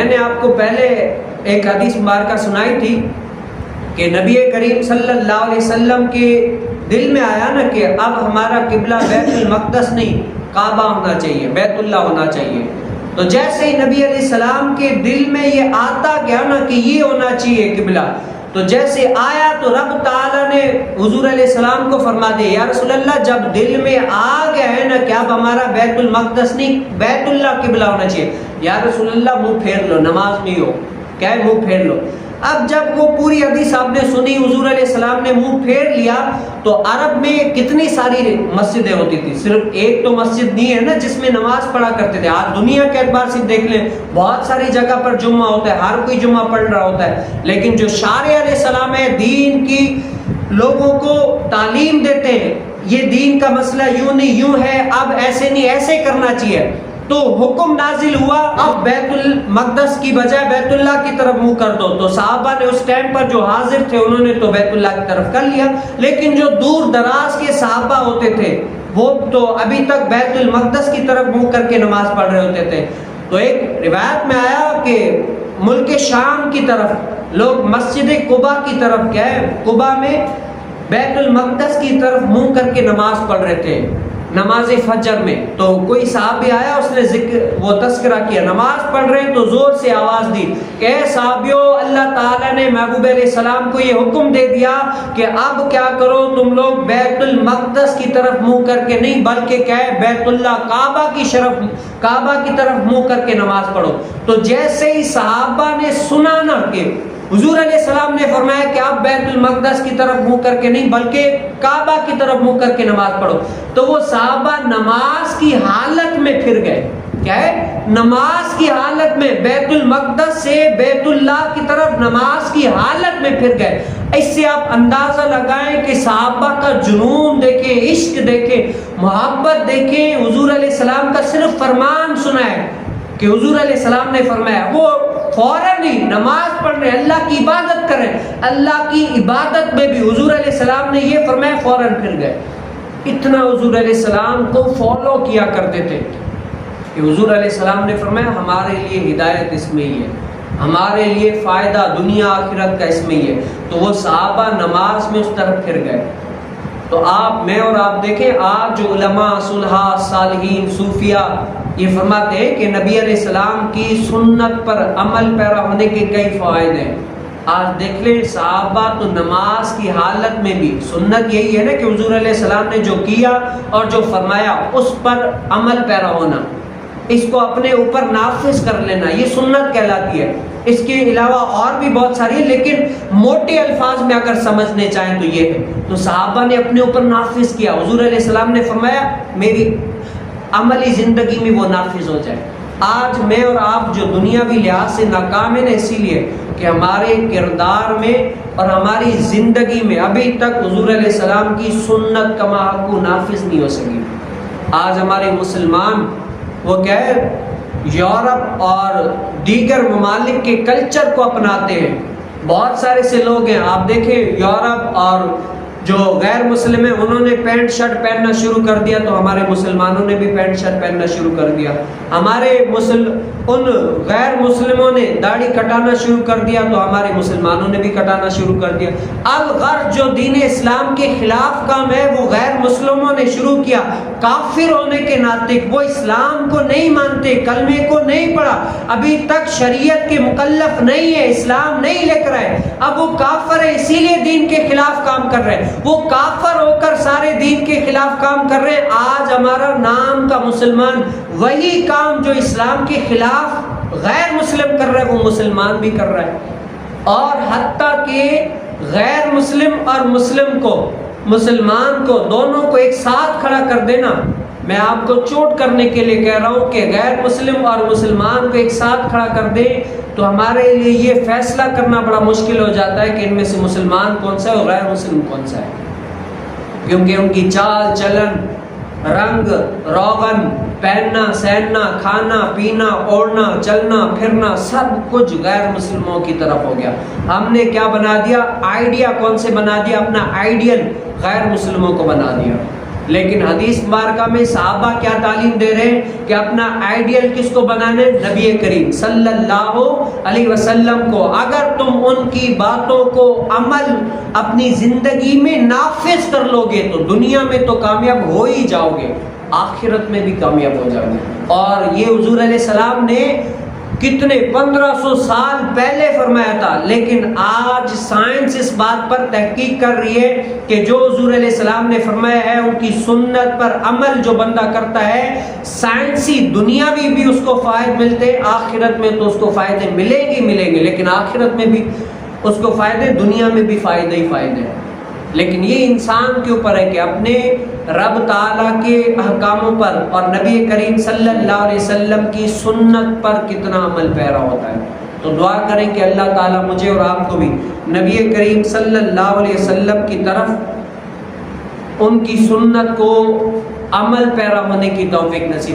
نے آپ کو پہلے ایک حدیث مبارکہ سنائی تھی کہ نبی کریم صلی اللہ علیہ وسلم کے دل میں آیا نا کہ اب ہمارا قبلہ بیت المقدس نہیں کعبہ ہونا چاہیے، بیت اللہ ہونا چاہیے. تو جیسے ہی نبی علیہ السلام کے دل میں یہ آتا گیا نا کہ یہ ہونا چاہیے قبلہ، تو جیسے آیا تو رب تعالیٰ نے حضور علیہ السلام کو فرما دیا یا رسول اللہ جب دل میں آ گیا ہے نا کہ اب ہمارا بیت المقدس نہیں بیت اللہ قبلہ ہونا چاہیے، یا رسول اللہ منہ پھیر لو، نماز نہیں ہو، کیا ہے منہ پھیر لو. اب جب وہ پوری حدیث آپ نے سنی، حضور علیہ السلام نے منہ پھیر لیا، تو عرب میں کتنی ساری مسجدیں ہوتی تھی، صرف ایک تو مسجد نہیں ہے نا جس میں نماز پڑھا کرتے تھے. آج دنیا کے اعتبار سے دیکھ لیں بہت ساری جگہ پر جمعہ ہوتا ہے، ہر کوئی جمعہ پڑھ رہا ہوتا ہے، لیکن جو شارع علیہ السلام ہے دین کی لوگوں کو تعلیم دیتے ہیں، یہ دین کا مسئلہ یوں نہیں یوں ہے، اب ایسے نہیں ایسے کرنا چاہیے. تو حکم نازل ہوا اب بیت المقدس کی بجائے بیت اللہ کی طرف منہ کر دو. تو صحابہ نے اس ٹائم پر جو حاضر تھے انہوں نے تو بیت اللہ کی طرف کر لیا، لیکن جو دور دراز کے صحابہ ہوتے تھے وہ تو ابھی تک بیت المقدس کی طرف منہ کر کے نماز پڑھ رہے ہوتے تھے. تو ایک روایت میں آیا کہ ملک شام کی طرف لوگ مسجد قباء کی طرف گئے، قباء میں بیت المقدس کی طرف منہ کر کے نماز پڑھ رہے تھے نماز فجر میں. تو کوئی صحابی آیا، اس نے وہ تذکرہ کیا، نماز پڑھ رہے ہیں تو زور سے آواز دی کہ اے صحابیو، اللہ تعالیٰ نے محبوب علیہ السلام کو یہ حکم دے دیا کہ اب کیا کرو تم لوگ بیت المقدس کی طرف منہ کر کے نہیں بلکہ کیا ہے بیت اللہ کعبہ کی طرف منہ کر کے نماز پڑھو. تو جیسے ہی صحابہ نے سنا نا کہ حضور علیہ السلام نے فرمایا کہ آپ بیت المقدس کی طرف منہ کر کے نہیں بلکہ کعبہ کی طرف منہ کر کے نماز پڑھو، تو وہ صحابہ نماز کی حالت میں پھر گئے. کیا ہے؟ نماز کی حالت میں بیت المقدس سے بیت اللہ کی طرف نماز کی حالت میں پھر گئے. اس سے آپ اندازہ لگائیں کہ صحابہ کا جنون دیکھیں، عشق دیکھیں، محبت دیکھیں. حضور علیہ السلام کا صرف فرمان سنا ہے کہ حضور علیہ السلام نے فرمایا، وہ فوراً ہی نماز پڑھ رہے اللہ کی عبادت کریں، اللہ کی عبادت میں بھی حضور علیہ السلام نے یہ فرمایا فوراً پھر گئے. اتنا حضور علیہ السلام کو فالو کیا کرتے تھے کہ حضور علیہ السلام نے فرمایا ہمارے لیے ہدایت اس میں ہی ہے، ہمارے لیے فائدہ دنیا آخرت کا اس میں ہی ہے. تو وہ صحابہ نماز میں اس طرف پھر گئے. تو میں اور آپ دیکھیں آج جو علماء، صلحاء، صالحین، صوفیاء یہ فرماتے ہیں کہ نبی علیہ السلام کی سنت پر عمل پیرا ہونے کے کئی فوائد ہیں. آج دیکھ لیں صحابہ تو نماز کی حالت میں بھی، سنت یہی ہے نا کہ حضور علیہ السلام نے جو کیا اور جو فرمایا اس پر عمل پیرا ہونا، اس کو اپنے اوپر نافذ کر لینا، یہ سنت کہلاتی ہے. اس کے علاوہ اور بھی بہت ساری، لیکن موٹے الفاظ میں اگر سمجھنے چاہیں تو یہ ہے. تو صحابہ نے اپنے اوپر نافذ کیا، حضور علیہ السلام نے فرمایا میری عملی زندگی میں وہ نافذ ہو جائے. آج میں اور آپ جو دنیاوی لحاظ سے ناکام ہیں نا، اسی لیے کہ ہمارے کردار میں اور ہماری زندگی میں ابھی تک حضور علیہ السلام کی سنت کما حق نافذ نہیں ہو سکی. آج ہمارے مسلمان وہ کیا ہے یورپ اور دیگر ممالک کے کلچر کو اپناتے ہیں. بہت سارے سے لوگ ہیں، آپ دیکھیں یورپ اور جو غیر مسلم ہیں انہوں نے پینٹ شرٹ پہننا شروع کر دیا تو ہمارے مسلمانوں نے بھی پینٹ شرٹ پہننا شروع کر دیا. ہمارے ان غیر مسلموں نے داڑھی کٹانا شروع کر دیا تو ہمارے مسلمانوں نے بھی کٹانا شروع کر دیا. الغرض جو دین اسلام کے خلاف کام ہے وہ غیر مسلموں نے شروع کیا. کافر ہونے کے ناطے وہ اسلام کو نہیں مانتے، کلمے کو نہیں پڑھا، ابھی تک شریعت کے مکلف نہیں ہے، اسلام نہیں لے کر آئے. اب وہ کافر ہے اسی لیے دین کے خلاف کام کر رہے ہیں، وہ کافر ہو کر سارے دین کے خلاف کام کر رہے ہیں. آج ہمارا نام کا مسلمان وہی کام جو اسلام کے خلاف غیر مسلم کر رہا ہے وہ مسلمان بھی کر رہا ہے. اور حتیٰ کہ غیر مسلم اور مسلمان کو دونوں کو ایک ساتھ کھڑا کر دینا، میں آپ کو چوٹ کرنے کے لیے کہہ رہا ہوں کہ غیر مسلم اور مسلمان کو ایک ساتھ کھڑا کر دیں تو ہمارے لیے یہ فیصلہ کرنا بڑا مشکل ہو جاتا ہے کہ ان میں سے مسلمان کون سا ہے اور غیر مسلم کون سا ہے، کیونکہ ان کی چال چلن، رنگ روغن، پہننا سہننا، کھانا پینا، اوڑھنا چلنا پھرنا سب کچھ غیر مسلموں کی طرف ہو گیا. ہم نے کیا بنا دیا؟ آئیڈیا کون سے بنا دیا؟ اپنا آئیڈیل غیر مسلموں کو بنا دیا. لیکن حدیث مبارکہ میں صحابہ کیا تعلیم دے رہے ہیں کہ اپنا آئیڈیل کس کو بنانے؟ نبی کریم صلی اللہ علیہ وسلم کو. اگر تم ان کی باتوں کو عمل اپنی زندگی میں نافذ کر لو گے تو دنیا میں تو کامیاب ہو ہی جاؤ گے، آخرت میں بھی کامیاب ہو جاؤ گے. اور یہ حضور علیہ السلام نے کتنے 1500 سال پہلے فرمایا تھا، لیکن آج سائنس اس بات پر تحقیق کر رہی ہے کہ جو حضور علیہ السلام نے فرمایا ہے ان کی سنت پر عمل جو بندہ کرتا ہے، سائنسی دنیاوی بھی اس کو فائدے ملتے، آخرت میں تو اس کو فائدے ملیں گے، لیکن آخرت میں بھی اس کو فائدے، دنیا میں بھی فائدے ہی فائدے ہیں. لیکن یہ انسان کے اوپر ہے کہ اپنے رب تعالیٰ کے احکاموں پر اور نبی کریم صلی اللہ علیہ وسلم کی سنت پر کتنا عمل پیرا ہوتا ہے. تو دعا کریں کہ اللہ تعالیٰ مجھے اور آپ کو بھی نبی کریم صلی اللہ علیہ وسلم کی طرف ان کی سنت کو عمل پیرا ہونے کی توفیق نصیب